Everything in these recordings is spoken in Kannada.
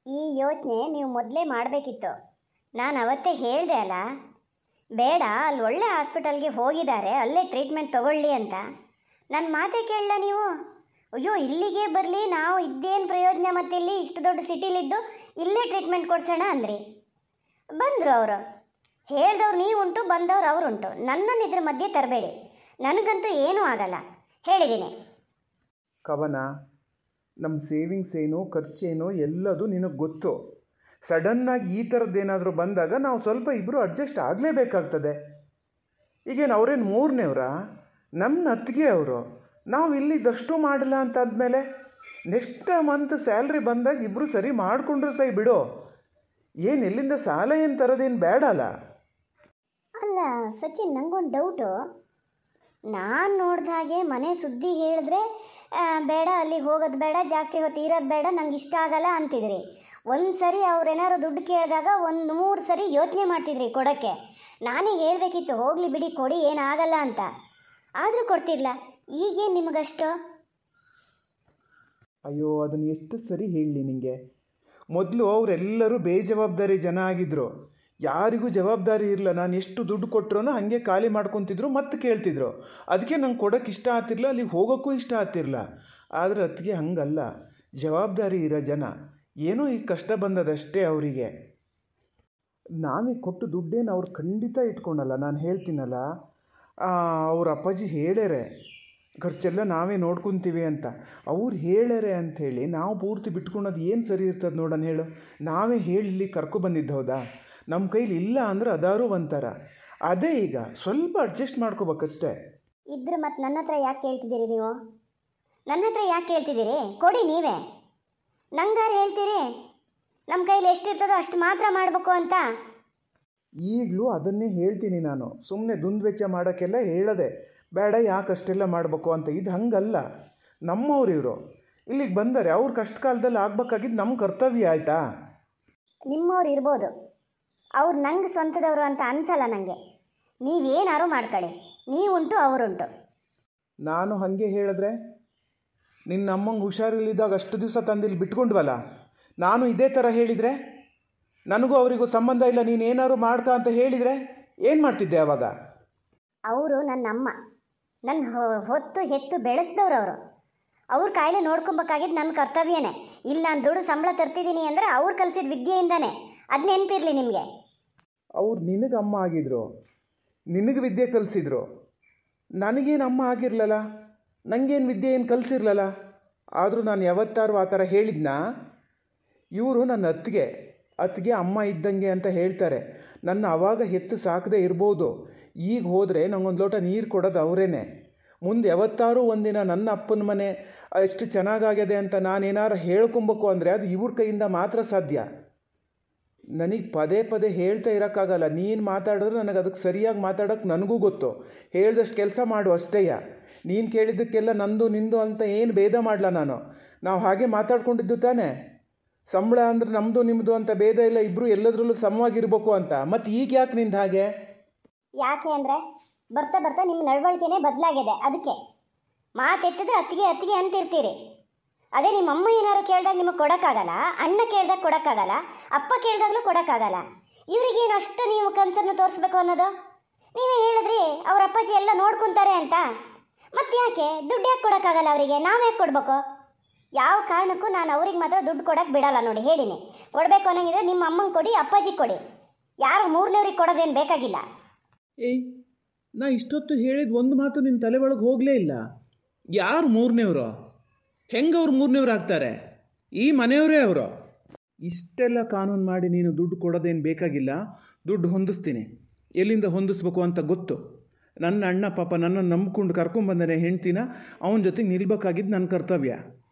ಈ ಯೋಚನೆ ನೀವು ಮೊದಲೇ ಮಾಡಬೇಕಿತ್ತು. ನಾನು ಅವತ್ತೇ ಹೇಳಿದೆ ಅಲ್ಲ, ಬೇಡ ಅಲ್ಲಿ ಒಳ್ಳೆ ಹಾಸ್ಪಿಟಲ್ಗೆ ಹೋಗಿದ್ದಾರೆ, ಅಲ್ಲೇ ಟ್ರೀಟ್ಮೆಂಟ್ ತಗೊಳ್ಳಿ ಅಂತ. ನನ್ನ ಮಾತೇ ಕೇಳಲ್ಲ ನೀವು. ಅಯ್ಯೋ ಇಲ್ಲಿಗೆ ಬರಲಿ, ನಾವು ಇದ್ದೇನು ಪ್ರಯೋಜನ, ಮತ್ತೆ ಇಲ್ಲಿ ಇಷ್ಟು ದೊಡ್ಡ ಸಿಟಿಲಿದ್ದು ಇಲ್ಲೇ ಟ್ರೀಟ್ಮೆಂಟ್ ಕೊಡ್ಸೋಣ ಅಂದ್ರಿ. ಬಂದರು ಅವರು. ಹೇಳ್ದವ್ರು ನೀವುಂಟು, ಬಂದವ್ರು ಅವರುಂಟು. ನನ್ನನ್ನು ಇದ್ರ ಮಧ್ಯೆ ತರಬೇಡಿ. ನನಗಂತೂ ಏನೂ ಆಗಲ್ಲ, ಹೇಳಿದ್ದೀನಿ. ಕವನ, ನಮ್ಮ ಸೇವಿಂಗ್ಸ್ ಏನು ಖರ್ಚೇನು ಎಲ್ಲದು ನಿನಗೆ ಗೊತ್ತು. ಸಡನ್ನಾಗಿ ಈ ಥರದ್ದೇನಾದರೂ ಬಂದಾಗ ನಾವು ಸ್ವಲ್ಪ ಇಬ್ಬರು ಅಡ್ಜಸ್ಟ್ ಆಗಲೇಬೇಕಾಗ್ತದೆ. ಈಗೇನು ಅವರೇನು ಮೂರನೇವ್ರಾ? ನಮ್ಮ ಅತ್ತಿಗೆ ಅವರು. ನಾವು ಇಲ್ಲಿದ್ದಷ್ಟು ಮಾಡಲ್ಲ ಅಂತಾದ್ಮೇಲೆ ನೆಕ್ಸ್ಟ್ ಮಂತ್ ಸ್ಯಾಲ್ರಿ ಬಂದಾಗ ಇಬ್ಬರು ಸರಿ ಮಾಡಿಕೊಂಡ್ರೆ ಸೈ ಬಿಡು. ಏನು ಎಲ್ಲಿಂದ ಸಾಲ ಏನು ತರೋದೇನು ಬೇಡ ಅಲ್ಲ. ಅಲ್ಲ ಸಚಿನ್, ನನಗೊಂದು ಡೌಟು. ನಾನು ನೋಡ್ದ ಹಾಗೆ ಮನೆ ಸುದ್ದಿ ಹೇಳಿದ್ರೆ ಬೇಡ, ಅಲ್ಲಿಗೆ ಹೋಗೋದು ಬೇಡ, ಜಾಸ್ತಿ ಹೊತ್ತು ಇರೋದು ಬೇಡ, ನಂಗೆ ಇಷ್ಟ ಆಗಲ್ಲ ಅಂತಿದ್ರಿ. ಒಂದು ಸರಿ ಅವ್ರೇನಾದ್ರು ದುಡ್ಡು ಕೇಳಿದಾಗ 1-3 ಸರಿ ಯೋಚನೆ ಮಾಡ್ತಿದ್ರಿ ಕೊಡೋಕ್ಕೆ. ನಾನೇ ಹೇಳಬೇಕಿತ್ತು, ಹೋಗಲಿ ಬಿಡಿ ಕೊಡಿ, ಏನಾಗಲ್ಲ ಅಂತ. ಆದರೂ ಕೊಡ್ತಿರ್ಲ. ಈಗೇನು ನಿಮಗಷ್ಟು? ಅಯ್ಯೋ, ಅದನ್ನು ಎಷ್ಟು ಸರಿ ಹೇಳಲಿ ನಿಮಗೆ. ಮೊದಲು ಅವರೆಲ್ಲರೂ ಬೇಜವಾಬ್ದಾರಿ ಜನ ಆಗಿದ್ದರು. ಯಾರಿಗೂ ಜವಾಬ್ದಾರಿ ಇರಲ್ಲ. ನಾನು ಎಷ್ಟು ದುಡ್ಡು ಕೊಟ್ಟರು ಹಾಗೆ ಖಾಲಿ ಮಾಡ್ಕೊತಿದ್ರು, ಮತ್ತೆ ಕೇಳ್ತಿದ್ರು. ಅದಕ್ಕೆ ನಂಗೆ ಕೊಡೋಕ್ಕೆ ಇಷ್ಟ ಆಗ್ತಿರ್ಲ, ಅಲ್ಲಿಗೆ ಹೋಗೋಕ್ಕೂ ಇಷ್ಟ ಆಗ್ತಿರ್ಲ. ಆದರೆ ಅದಕ್ಕೆ ಹಂಗಲ್ಲ, ಜವಾಬ್ದಾರಿ ಇರೋ ಜನ. ಏನೋ ಈಗ ಕಷ್ಟ ಬಂದದಷ್ಟೇ ಅವರಿಗೆ. ನಾವೀಗ ಕೊಟ್ಟು ದುಡ್ಡೇನು ಅವ್ರು ಖಂಡಿತ ಇಟ್ಕೊಳಲ್ಲ. ನಾನು ಹೇಳ್ತೀನಲ್ಲ, ಅವ್ರ ಅಪ್ಪಾಜಿ ಹೇಳ್ಯಾರೆ ಖರ್ಚೆಲ್ಲ ನಾವೇ ನೋಡ್ಕೊತೀವಿ ಅಂತ. ಅವ್ರು ಹೇಳ್ಯಾರೆ ಅಂಥೇಳಿ ನಾವು ಪೂರ್ತಿ ಬಿಟ್ಕೊಳೋದು ಏನು ಸರಿ ಇರ್ತದೆ ನೋಡೋಣ ಹೇಳು. ನಾವೇ ಹೇಳಿ ಇಲ್ಲಿ ಕರ್ಕೊಬಂದಿದ್ದು ಹೌದಾ? ನಮ್ಮ ಕೈಲಿ ಇಲ್ಲ ಅಂದ್ರೆ ಅದಾರು ಒಂಥರ. ಅದೇ ಈಗ ಸ್ವಲ್ಪ ಅಡ್ಜಸ್ಟ್ ಮಾಡ್ಕೋಬೇಕಷ್ಟೇ. ಇದ್ರೆ ಮತ್ತೆ ನನ್ನ ಹತ್ರ ಯಾಕೆ ಕೇಳ್ತಿದ್ದೀರಿ ನೀವು? ನನ್ನ ಹತ್ರ ಯಾಕೆ ಕೇಳ್ತಿದ್ದೀರಿ? ಕೊಡಿ ನೀವೇ. ನಂಗಾರು ಹೇಳ್ತೀರಿ ನಮ್ಮ ಕೈಲಿ ಎಷ್ಟಿರ್ತದೋ ಅಷ್ಟು ಮಾತ್ರ ಮಾಡಬೇಕು ಅಂತ? ಈಗಲೂ ಅದನ್ನೇ ಹೇಳ್ತೀನಿ ನಾನು. ಸುಮ್ಮನೆ ದುಂದುವೆಚ್ಚ ಮಾಡೋಕ್ಕೆಲ್ಲ ಹೇಳದೆ ಬೇಡ, ಯಾಕೆ ಅಷ್ಟೆಲ್ಲ ಮಾಡಬೇಕು ಅಂತ. ಇದು ಹಂಗಲ್ಲ. ನಮ್ಮವ್ರು ಇವರು ಇಲ್ಲಿಗೆ ಬಂದರೆ ಅವ್ರ ಕಷ್ಟ ಕಾಲದಲ್ಲಿ ಆಗ್ಬೇಕಾಗಿದ್ದು ನಮ್ಮ ಕರ್ತವ್ಯ ಆಯಿತಾ? ನಿಮ್ಮವ್ರು ಇರ್ಬೋದು, ಅವ್ರು ನಂಗೆ ಸ್ವಂತದವರು ಅಂತ ಅನ್ಸಲ್ಲ ನನಗೆ. ನೀವೇನಾರು ಮಾಡ್ಕೊಳ್ಳಿ, ನೀವುಂಟು ಅವರುಂಟು. ನಾನು ಹಾಗೆ ಹೇಳಿದ್ರೆ ನಿನ್ನ ಅಮ್ಮಂಗೆ ಹುಷಾರಿಲ್ಲಿದ್ದಾಗ ಅಷ್ಟು ದಿವಸ ತಂದಿಲ್ಲಿ ಬಿಟ್ಕೊಂಡ್ವಲ್ಲ, ನಾನು ಇದೇ ಥರ ಹೇಳಿದರೆ, ನನಗೂ ಅವರಿಗೂ ಸಂಬಂಧ ಇಲ್ಲ, ನೀನೇನಾದ್ರು ಮಾಡ್ಕ ಅಂತ ಹೇಳಿದರೆ ಏನು ಮಾಡ್ತಿದ್ದೆ ಆವಾಗ? ಅವರು ನನ್ನ ಅಮ್ಮ, ನನ್ನ ಹೊತ್ತು ಹೆತ್ತು ಬೆಳೆಸಿದವ್ರು ಅವರು. ಅವ್ರ ಕಾಯಿಲೆ ನೋಡ್ಕೊಬೇಕಾಗಿದ್ದು ನನ್ನ ಕರ್ತವ್ಯನೇ. ಇಲ್ಲಿ ನಾನು ದುಡ್ಡು ಸಂಬಳ ತರ್ತಿದ್ದೀನಿ ಅಂದರೆ ಅವ್ರು ಕಲಿಸಿದ ವಿದ್ಯೆಯಿಂದನೇ. ಅದು ನೆನಪಿರಲಿ ನಿಮಗೆ. ಅವ್ರು ನಿನಗೆ ಅಮ್ಮ ಆಗಿದ್ರು, ನಿನಗೆ ವಿದ್ಯೆ ಕಲಿಸಿದ್ರು. ನನಗೇನು ಅಮ್ಮ ಆಗಿರಲಿಲ್ಲ, ನನಗೇನು ವಿದ್ಯೆ ಏನು ಕಲಿಸಿರ್ಲಲ್ಲ. ಆದರೂ ನಾನು ಯಾವತ್ತಾರು ಆ ಥರ ಹೇಳಿದ್ನಾ? ಇವರು ನನ್ನ ಅತ್ತಿಗೆ ಅಮ್ಮ ಇದ್ದಂಗೆ ಅಂತ ಹೇಳ್ತಾರೆ. ನನ್ನ ಆವಾಗ ಹೆತ್ತು ಸಾಕದೇ ಇರ್ಬೋದು. ಈಗ ಹೋದರೆ ನಂಗೊಂದು ಲೋಟ ನೀರು ಕೊಡೋದು ಅವರೇನೆ. ಮುಂದೆ ಯಾವತ್ತಾರೂ ಒಂದಿನ ನನ್ನ ಅಪ್ಪನ ಮನೆ ಎಷ್ಟು ಚೆನ್ನಾಗಾಗಿದೆ ಅಂತ ನಾನೇನಾರು ಹೇಳ್ಕೊಬೇಕು ಅಂದರೆ ಅದು ಇವ್ರ ಕೈಯಿಂದ ಮಾತ್ರ ಸಾಧ್ಯ. ನನಗೆ ಪದೇ ಪದೇ ಹೇಳ್ತಾ ಇರೋಕ್ಕಾಗಲ್ಲ. ನೀನು ಮಾತಾಡಿದ್ರೆ ನನಗೆ ಅದಕ್ಕೆ ಸರಿಯಾಗಿ ಮಾತಾಡೋಕ್ಕೆ ನನಗೂ ಗೊತ್ತು. ಹೇಳ್ದಷ್ಟು ಕೆಲಸ ಮಾಡು ಅಷ್ಟೇಯ. ನೀನು ಕೇಳಿದ್ದಕ್ಕೆಲ್ಲ ನಂದು ನಿಂದು ಅಂತ ಏನು ಭೇದ ಮಾಡಲ ನಾನು. ನಾವು ಹಾಗೆ ಮಾತಾಡ್ಕೊಂಡಿದ್ದು ತಾನೇ. ಸಂಬಳ ಅಂದ್ರೆ ನಮ್ಮದು ನಿಮ್ಮದು ಅಂತ ಭೇದ ಇಲ್ಲ, ಇಬ್ಬರು ಎಲ್ಲದರಲ್ಲೂ ಸಮವಾಗಿರ್ಬೇಕು ಅಂತ. ಮತ್ತು ಈಗ ಯಾಕೆ ನಿಂದು ಹಾಗೆ? ಯಾಕೆ ಅಂದರೆ ಬರ್ತಾ ಬರ್ತಾ ನಿಮ್ಮ ನಡವಳಿಕೆನೇ ಬದಲಾಗಿದೆ. ಅದಕ್ಕೆ ಮಾತೆತ್ತಿದ್ರೆ ಅತ್ತಿಗೆ ಅಂತಿರ್ತೀರಿ. ಅದೇ ನಿಮ್ಮ ಅಮ್ಮ ಏನಾದ್ರು ಕೇಳಿದಾಗ ನಿಮಗೆ ಕೊಡೋಕ್ಕಾಗಲ್ಲ, ಅಣ್ಣ ಕೇಳಿದಾಗ ಕೊಡೋಕ್ಕಾಗಲ್ಲ, ಅಪ್ಪ ಕೇಳಿದಾಗಲೂ ಕೊಡೋಕ್ಕಾಗಲ್ಲ. ಇವರಿಗೇನು ಅಷ್ಟು ನೀವು ಕನಸನ್ನು ತೋರಿಸ್ಬೇಕು ಅನ್ನೋದು? ನೀವೇ ಹೇಳಿದ್ರಿ ಅವ್ರ ಅಪ್ಪಾಜಿ ಎಲ್ಲ ನೋಡ್ಕೊತಾರೆ ಅಂತ. ಮತ್ತೆ ಯಾಕೆ ದುಡ್ಡು ಯಾಕೆ ಕೊಡೋಕ್ಕಾಗಲ್ಲ ಅವರಿಗೆ? ನಾವು ಯಾಕೆ ಕೊಡಬೇಕು? ಯಾವ ಕಾರಣಕ್ಕೂ ನಾನು ಅವ್ರಿಗೆ ಮಾತ್ರ ದುಡ್ಡು ಕೊಡೋಕ್ಕೆ ಬಿಡಲ್ಲ ನೋಡಿ, ಹೇಳಿನಿ. ಕೊಡಬೇಕು ಅನ್ನೋಂಗಿದ್ರೆ ನಿಮ್ಮ ಅಮ್ಮಂಗೆ ಕೊಡಿ, ಅಪ್ಪಾಜಿಗೆ ಕೊಡಿ. ಯಾರು ಮೂರನೇವ್ರಿಗೆ ಕೊಡೋದೇನು ಬೇಕಾಗಿಲ್ಲ. ಏಯ್, ನಾ ಇಷ್ಟೊತ್ತು ಹೇಳಿದ ಒಂದು ಮಾತು ನಿನ್ನ ತಲೆ ಒಳಗೆ ಹೋಗಲೇ ಇಲ್ಲ. ಯಾರು ಮೂರನೇವರು? ಹೆಂಗೆ ಅವ್ರು ಮೂರನೇವ್ರು ಆಗ್ತಾರೆ? ಈ ಮನೆಯವರೇ ಅವರು. ಇಷ್ಟೆಲ್ಲ ಕಾನೂನು ಮಾಡಿ ನೀನು ದುಡ್ಡು ಕೊಡೋದೇನು ಬೇಕಾಗಿಲ್ಲ. ದುಡ್ಡು ಹೊಂದಿಸ್ತೀನಿ. ಎಲ್ಲಿಂದ ಹೊಂದಿಸ್ಬೇಕು ಅಂತ ಗೊತ್ತು. ನನ್ನ ಅಣ್ಣ ಪಾಪ ನನ್ನನ್ನು ನಂಬ್ಕೊಂಡು ಕರ್ಕೊಂಬಂದನೆ ಹೆಂಡ್ತಿನ, ಅವನ ಜೊತೆಗೆ ನಿಲ್ಬೇಕಾಗಿದ್ದು ನನ್ನ ಕರ್ತವ್ಯ.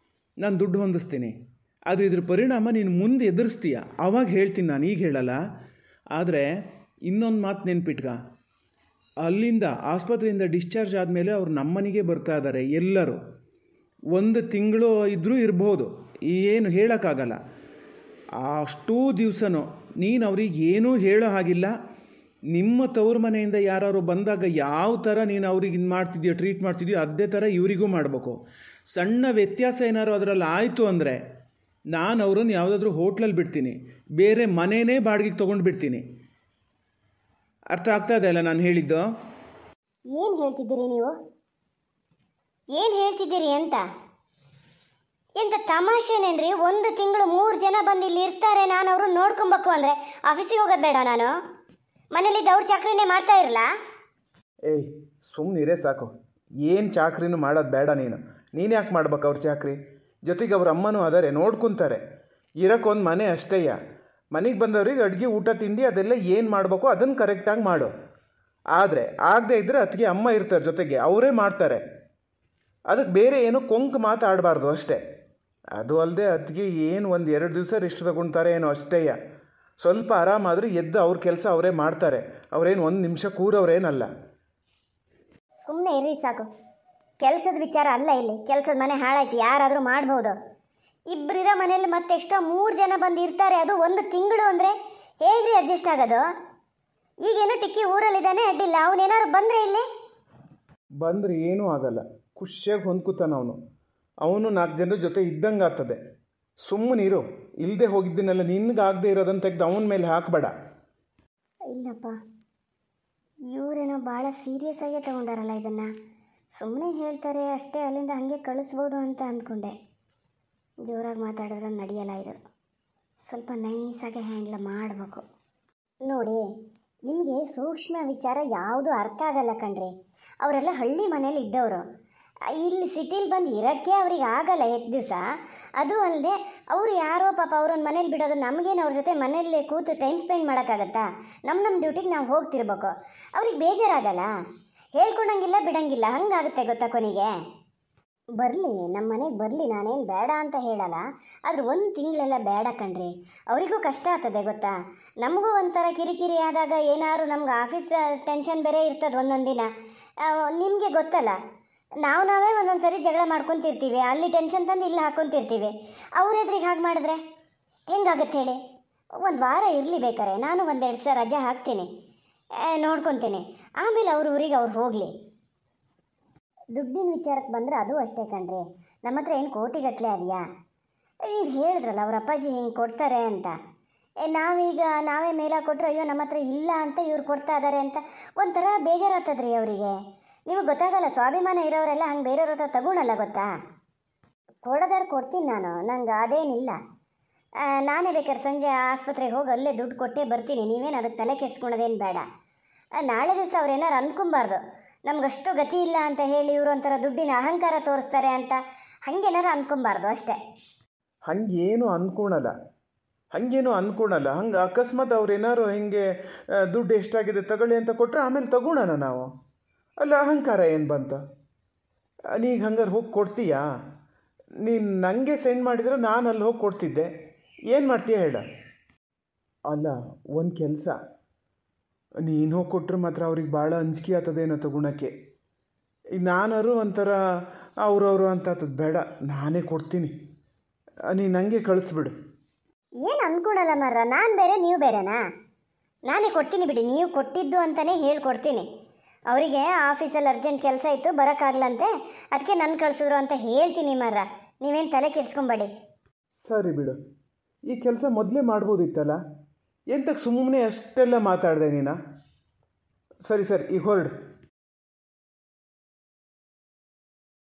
ನಾನು ದುಡ್ಡು ಹೊಂದಿಸ್ತೀನಿ. ಅದು ಇದ್ರ ಪರಿಣಾಮ ನೀನು ಮುಂದೆ ಎದುರಿಸ್ತೀಯ, ಆವಾಗ ಹೇಳ್ತೀನಿ ನಾನು, ಈಗ ಹೇಳಲ್ಲ. ಆದರೆ ಇನ್ನೊಂದು ಮಾತು ನೆನ್ಪಿಟ್ಕ, ಅಲ್ಲಿಂದ ಆಸ್ಪತ್ರೆಯಿಂದ ಡಿಸ್ಚಾರ್ಜ್ ಆದಮೇಲೆ ಅವ್ರು ನಮ್ಮನೆಗೆ ಬರ್ತಾ ಇದ್ದಾರೆ ಎಲ್ಲರೂ. 1 ತಿಂಗಳು ಇದ್ದರೂ ಇರ್ಬೋದು, ಏನು ಹೇಳೋಕ್ಕಾಗಲ್ಲ. ಅಷ್ಟೂ ದಿವಸನೂ ನೀನು ಅವ್ರಿಗೆ ಏನೂ ಹೇಳೋ ಹಾಗಿಲ್ಲ. ನಿಮ್ಮ ತವ್ರ ಮನೆಯಿಂದ ಯಾರು ಬಂದಾಗ ಯಾವ ಥರ ನೀನು ಅವ್ರಿಗೆ ಇದು ಮಾಡ್ತಿದ್ಯೋ, ಟ್ರೀಟ್ ಮಾಡ್ತಿದ್ಯೋ, ಅದೇ ಥರ ಇವರಿಗೂ ಮಾಡಬೇಕು. ಸಣ್ಣ ವ್ಯತ್ಯಾಸ ಏನಾದ್ರು ಅದರಲ್ಲಿ ಆಯಿತು ಅಂದರೆ ನಾನು ಅವ್ರನ್ನ ಯಾವುದಾದ್ರೂ ಹೋಟ್ಲಲ್ಲಿ ಬಿಡ್ತೀನಿ, ಬೇರೆ ಮನೆಯೇ ಬಾಡಿಗೆಗೆ ತೊಗೊಂಡು ಬಿಡ್ತೀನಿ. ಅರ್ಥ ಆಗ್ತಾ ಇದೆ ಅಲ್ಲ ನಾನು ಹೇಳಿದ್ದು? ಏನು ಹೇಳ್ತಿದ್ದೀರಿ ನೀವು? ಏನು ಹೇಳ್ತಿದ್ದೀರಿ ಅಂತ? ಎಂಥ ತಮಾಷೆನೇನ್ರಿ? 1 ತಿಂಗಳು 3 ಜನ ಬಂದು ಇಲ್ಲಿ ಇರ್ತಾರೆ, ನಾನು ಅವ್ರನ್ನ ನೋಡ್ಕೊಬೇಕು ಅಂದರೆ ಆಫೀಸಿಗೆ ಹೋಗೋದು ಬೇಡ? ನಾನು ಮನೇಲಿದ್ದು ಅವ್ರ ಚಾಕ್ರಿನೇ ಮಾಡ್ತಾ ಇರಲ್ಲ? ಏಯ್ ಸುಮ್ಮನಿರೇ ಸಾಕು. ಏನು ಚಾಕ್ರಿನೂ ಮಾಡೋದು ಬೇಡ. ನೀನು ಯಾಕೆ ಮಾಡ್ಬೇಕು ಅವ್ರ ಚಾಕ್ರಿ? ಜೊತೆಗೆ ಅವ್ರ ಅಮ್ಮನೂ ಅದಾರೆ, ನೋಡ್ಕೊತಾರೆ. ಇರೋಕ್ಕೊಂದು ಮನೆ ಅಷ್ಟೇಯ. ಮನೆಗೆ ಬಂದವ್ರಿಗೆ ಅಡುಗೆ ಊಟ ತಿಂಡಿ ಅದೆಲ್ಲ ಏನು ಮಾಡಬೇಕು ಅದನ್ನು ಕರೆಕ್ಟಾಗಿ ಮಾಡು. ಆದರೆ ಆಗದೆ ಇದ್ದರೆ ಅತ್ತಿಗೆ ಅಮ್ಮ ಇರ್ತಾರೆ ಜೊತೆಗೆ, ಅವರೇ ಮಾಡ್ತಾರೆ. ಅದಕ್ಕೆ ಬೇರೆ ಏನೋ ಕೊಂಕು ಮಾತಾಡಬಾರ್ದು ಅಷ್ಟೇ. ಅದು ಅಲ್ಲದೆ ಅತ್ತಿಗೆ ಏನು 1-2 ದಿವಸ ರೆಸ್ಟ್ ತಗೊಳ್ತಾರೆ ಏನೋ ಅಷ್ಟೇಯ. ಸ್ವಲ್ಪ ಆರಾಮಾದರೂ ಎದ್ದು ಅವ್ರ ಕೆಲಸ ಅವರೇ ಮಾಡ್ತಾರೆ. ಅವರೇನು 1 ನಿಮಿಷ ಕೂರವ್ರೇನಲ್ಲ. ಸುಮ್ಮನೆ ಇರ್ರಿ ಸಾಕು. ಕೆಲಸದ ವಿಚಾರ ಅಲ್ಲ ಇಲ್ಲಿ. ಕೆಲಸದ ಮನೆ ಹಾಳಾಯ್ತು, ಯಾರಾದರೂ ಮಾಡ್ಬೋದು. ಇಬ್ಬರಿರೋ ಮನೇಲಿ ಮತ್ತೆ ಎಕ್ಸ್ಟ್ರಾ 3 ಜನ ಬಂದು ಇರ್ತಾರೆ, ಅದು 1 ತಿಂಗಳು ಅಂದರೆ ಹೇಗ್ರಿ ಅಡ್ಜಸ್ಟ್ ಆಗೋದು? ಈಗೇನೋ ಟಿಕ್ಕಿ ಊರಲ್ಲಿದ್ದಾನೆ, ಅಡ್ಡಿಲ್ಲ. ಅವನೇನಾದ್ರು ಬಂದರೆ ಇಲ್ಲಿ ಬಂದರೆ ಏನೂ ಆಗಲ್ಲ, ಖುಷಿಯಾಗಿ ಹೊಂದ್ಕೂತಾನ ಅವನು 4 ಜನರ ಜೊತೆ ಇದ್ದಂಗೆ ಆಗ್ತದೆ. ಸುಮ್ಮನಿರು. ಇಲ್ಲದೆ ಹೋಗಿದ್ದನ್ನೆಲ್ಲ ನಿನ್ಗಾಗದೆ ಇರೋದನ್ನು ತೆಗೆದು ಅವನ ಮೇಲೆ ಹಾಕಬೇಡ. ಇಲ್ಲಪ್ಪ, ಇವರೇನೋ ಭಾಳ ಸೀರಿಯಸ್ ಆಗೇ ತಗೊಂಡಾರಲ್ಲ ಇದನ್ನು. ಸುಮ್ಮನೆ ಹೇಳ್ತಾರೆ ಅಷ್ಟೇ, ಅಲ್ಲಿಂದ ಹಾಗೆ ಕಳಿಸ್ಬೋದು ಅಂತ ಅಂದ್ಕೊಂಡೆ. ಜೋರಾಗಿ ಮಾತಾಡಿದ್ರೆ ನಡೆಯಲ್ಲ ಇದು. ಸ್ವಲ್ಪ ನೈಸಾಗಿ ಹ್ಯಾಂಡ್ಲ್ ಮಾಡಬೇಕು. ನೋಡಿ, ನಿಮಗೆ ಸೂಕ್ಷ್ಮ ವಿಚಾರ ಯಾವುದು ಅರ್ಥ ಆಗಲ್ಲ ಕಣ್ರಿ. ಅವರೆಲ್ಲ ಹಳ್ಳಿ ಮನೇಲಿ ಇದ್ದವರು, ಇಲ್ಲಿ ಸಿಟಿಲಿ ಬಂದು ಇರೋಕ್ಕೆ ಅವ್ರಿಗೆ ಆಗಲ್ಲ ಎಷ್ಟು ದಿವಸ. ಅದು ಅಲ್ಲದೆ ಅವರು ಯಾರೋ ಪಾಪ ಅವ್ರನ್ನ ಮನೇಲಿ ಬಿಡೋದು, ನಮಗೇನು ಅವ್ರ ಜೊತೆ ಮನೇಲಿ ಕೂತು ಟೈಮ್ ಸ್ಪೆಂಡ್ ಮಾಡೋಕ್ಕಾಗತ್ತಾ? ನಮ್ಮ ಡ್ಯೂಟಿಗೆ ನಾವು ಹೋಗ್ತಿರ್ಬೇಕು. ಅವ್ರಿಗೆ ಬೇಜಾರಾಗಲ್ಲ, ಹೇಳ್ಕೊಳಂಗಿಲ್ಲ ಬಿಡಂಗಿಲ್ಲ, ಹಂಗಾಗುತ್ತೆ ಗೊತ್ತಾ ಕೊನೆಗೆ. ಬರಲಿ, ನಮ್ಮ ಮನೆಗೆ ಬರಲಿ, ನಾನೇನು ಬೇಡ ಅಂತ ಹೇಳಲ್ಲ. ಆದ್ರೆ 1 ತಿಂಗಳೆಲ್ಲ ಬೇಡ ಕಣ್ರಿ. ಅವರಿಗೂ ಕಷ್ಟ ಆಗ್ತದೆ ಗೊತ್ತಾ. ನಮಗೂ ಒಂಥರ ಕಿರಿಕಿರಿ ಆದಾಗ ಏನಾದ್ರು ನಮ್ಗೆ ಆಫೀಸ್ ಟೆನ್ಷನ್ ಬೇರೆ ಇರ್ತದೆ ಒಂದೊಂದು ದಿನ. ನಿಮಗೆ ಗೊತ್ತಲ್ಲ, ನಾವೇ ಒಂದೊಂದು ಸರಿ ಜಗಳ ಮಾಡ್ಕೊತಿರ್ತೀವಿ, ಅಲ್ಲಿ ಟೆನ್ಷನ್ ತಂದು ಇಲ್ಲಿ ಹಾಕ್ಕೊತಿರ್ತೀವಿ. ಅವ್ರ ಎದುರಿಗೆ ಹಾಗೆ ಮಾಡಿದ್ರೆ ಹೆಂಗಾಗತ್ತೆ ಹೇಳಿ? 1 ವಾರ ಇರಲಿ ಬೇಕಾರೆ, ನಾನು 1-2 ದಿವಸ ರಜೆ ಹಾಕ್ತೀನಿ, ನೋಡ್ಕೊತೀನಿ. ಆಮೇಲೆ ಅವ್ರ ಊರಿಗೆ ಅವ್ರು ಹೋಗಲಿ. ದುಡ್ಡಿನ ವಿಚಾರಕ್ಕೆ ಬಂದರೆ ಅದು ಅಷ್ಟೇ ಕಣ್ರಿ. ನಮ್ಮ ಹತ್ರ ಏನು ಕೋಟಿಗಟ್ಟಲೆ ಅದೆಯಾ? ನೀವು ಹೇಳಿದ್ರಲ್ಲ ಅವ್ರ ಅಪ್ಪಾಜಿ ಹಿಂಗೆ ಕೊಡ್ತಾರೆ ಅಂತ. ನಾವೀಗ ನಾವೇ ಮೇಲ ಕೊಟ್ಟರೆ ಅಯ್ಯೋ ನಮ್ಮ ಹತ್ರ ಇಲ್ಲ ಅಂತ ಇವ್ರು ಕೊಡ್ತಾ ಇದ್ದಾರೆ ಅಂತ ಒಂಥರ ಬೇಜಾರಾಗ್ತದ್ರಿ ಅವರಿಗೆ. ನಿಮಗೆ ಗೊತ್ತಾಗಲ್ಲ, ಸ್ವಾಭಿಮಾನ ಇರೋರೆಲ್ಲ ಹಂಗೆ ಬೇರೆಯವ್ರ ಹತ್ರ ತಗೊಳಲ್ಲ ಗೊತ್ತಾ. ಕೊಡೋದಾರು ಕೊಡ್ತೀನಿ ನಾನು, ನಂಗೆ ಅದೇನಿಲ್ಲ. ನಾನೇ ಬೇಕಾದ್ರೆ ಸಂಜೆ ಆಸ್ಪತ್ರೆಗೆ ಹೋಗಿ ಅಲ್ಲೇ ದುಡ್ಡು ಕೊಟ್ಟೇ ಬರ್ತೀನಿ. ನೀವೇನು ಅದಕ್ಕೆ ತಲೆ ಕೆಡ್ಸ್ಕೊಳೋದೇನು ಬೇಡ. ನಾಳೆ ದಿವಸ ಅವ್ರು ಏನಾರು ಅಂದ್ಕೊಬಾರ್ದು, ನಮಗಷ್ಟು ಗತಿ ಇಲ್ಲ ಅಂತ ಹೇಳಿ ಇವರು ಒಂಥರ ದುಡ್ಡಿನ ಅಹಂಕಾರ ತೋರಿಸ್ತಾರೆ ಅಂತ ಹಾಗೇನಾರು ಅಂದ್ಕೊಬಾರ್ದು ಅಷ್ಟೇ. ಹಾಗೇನು ಅಂದ್ಕೊಳಲ್ಲ. ಹಂಗೆ ಅಕಸ್ಮಾತ್ ಅವ್ರೇನಾರು ಹಿಂಗೆ ದುಡ್ಡು ಎಷ್ಟಾಗಿದೆ ತಗೊಳ್ಳಿ ಅಂತ ಕೊಟ್ಟರೆ ಆಮೇಲೆ ತಗೊಳ್ಳೋಣ ನಾವು. ಅಲ್ಲ, ಅಹಂಕಾರ ಏನು ಬಂತ? ನೀಗ ಹಂಗಾರೆ ಹೋಗಿ ಕೊಡ್ತೀಯಾ? ನೀನು ನನಗೆ ಸೆಂಡ್ ಮಾಡಿದರೆ ನಾನು ಅಲ್ಲಿ ಹೋಗಿ ಕೊಡ್ತಿದ್ದೆ. ಏನು ಮಾಡ್ತೀಯ ಹೇಳ? ಅಲ್ಲ, ಒಂದು ಕೆಲಸ, ನೀನು ಹೋಗಿ ಕೊಟ್ಟರೆ ಮಾತ್ರ ಅವ್ರಿಗೆ ಭಾಳ ಅಂಜಿಕೆ ಆಗ್ತದೇನೋ ತಗೊಳಕ್ಕೆ. ಈಗ ನಾನಾರು ಒಂಥರ ಅವ್ರವರು ಅಂತ ಆಗ್ತದೆ. ಬೇಡ, ನಾನೇ ಕೊಡ್ತೀನಿ, ನೀನು ನನಗೆ ಕಳಿಸ್ಬಿಡು. ಏನು ಅಂದ್ಕೊಳಲ್ಲ ಮರ್ರ, ನಾನು ಬೇರೆ ನೀವು ಬೇರೆನಾ? ನಾನೇ ಕೊಡ್ತೀನಿ ಬಿಡಿ, ನೀವು ಕೊಟ್ಟಿದ್ದು ಅಂತಲೇ ಹೇಳ್ಕೊಡ್ತೀನಿ. ಅವರಿಗೆ ಆಫೀಸಲ್ಲಿ ಅರ್ಜೆಂಟ್ ಕೆಲಸ ಇತ್ತು, ಬರೋಕ್ಕಾಗಲಂತೆ, ಅದಕ್ಕೆ ನನ್ನ ಕಳಿಸಿದ್ರು ಅಂತ ಹೇಳ್ತೀನಿ ಮರ್ರ. ನೀವೇನು ತಲೆ ಕೆಡಿಸ್ಕೊಂಬೇಡಿ. ಸರಿ ಬಿಡು, ಈ ಕೆಲಸ ಮೊದಲೇ ಮಾಡ್ಬೋದಿತ್ತಲ್ಲ, ಎಂತಕ್ಕೆ ಸುಮ್ಮನೆ ಅಷ್ಟೆಲ್ಲ ಮಾತಾಡಿದೆ ನೀನು? ಸರಿ ಈಗ ಹೊರಡು.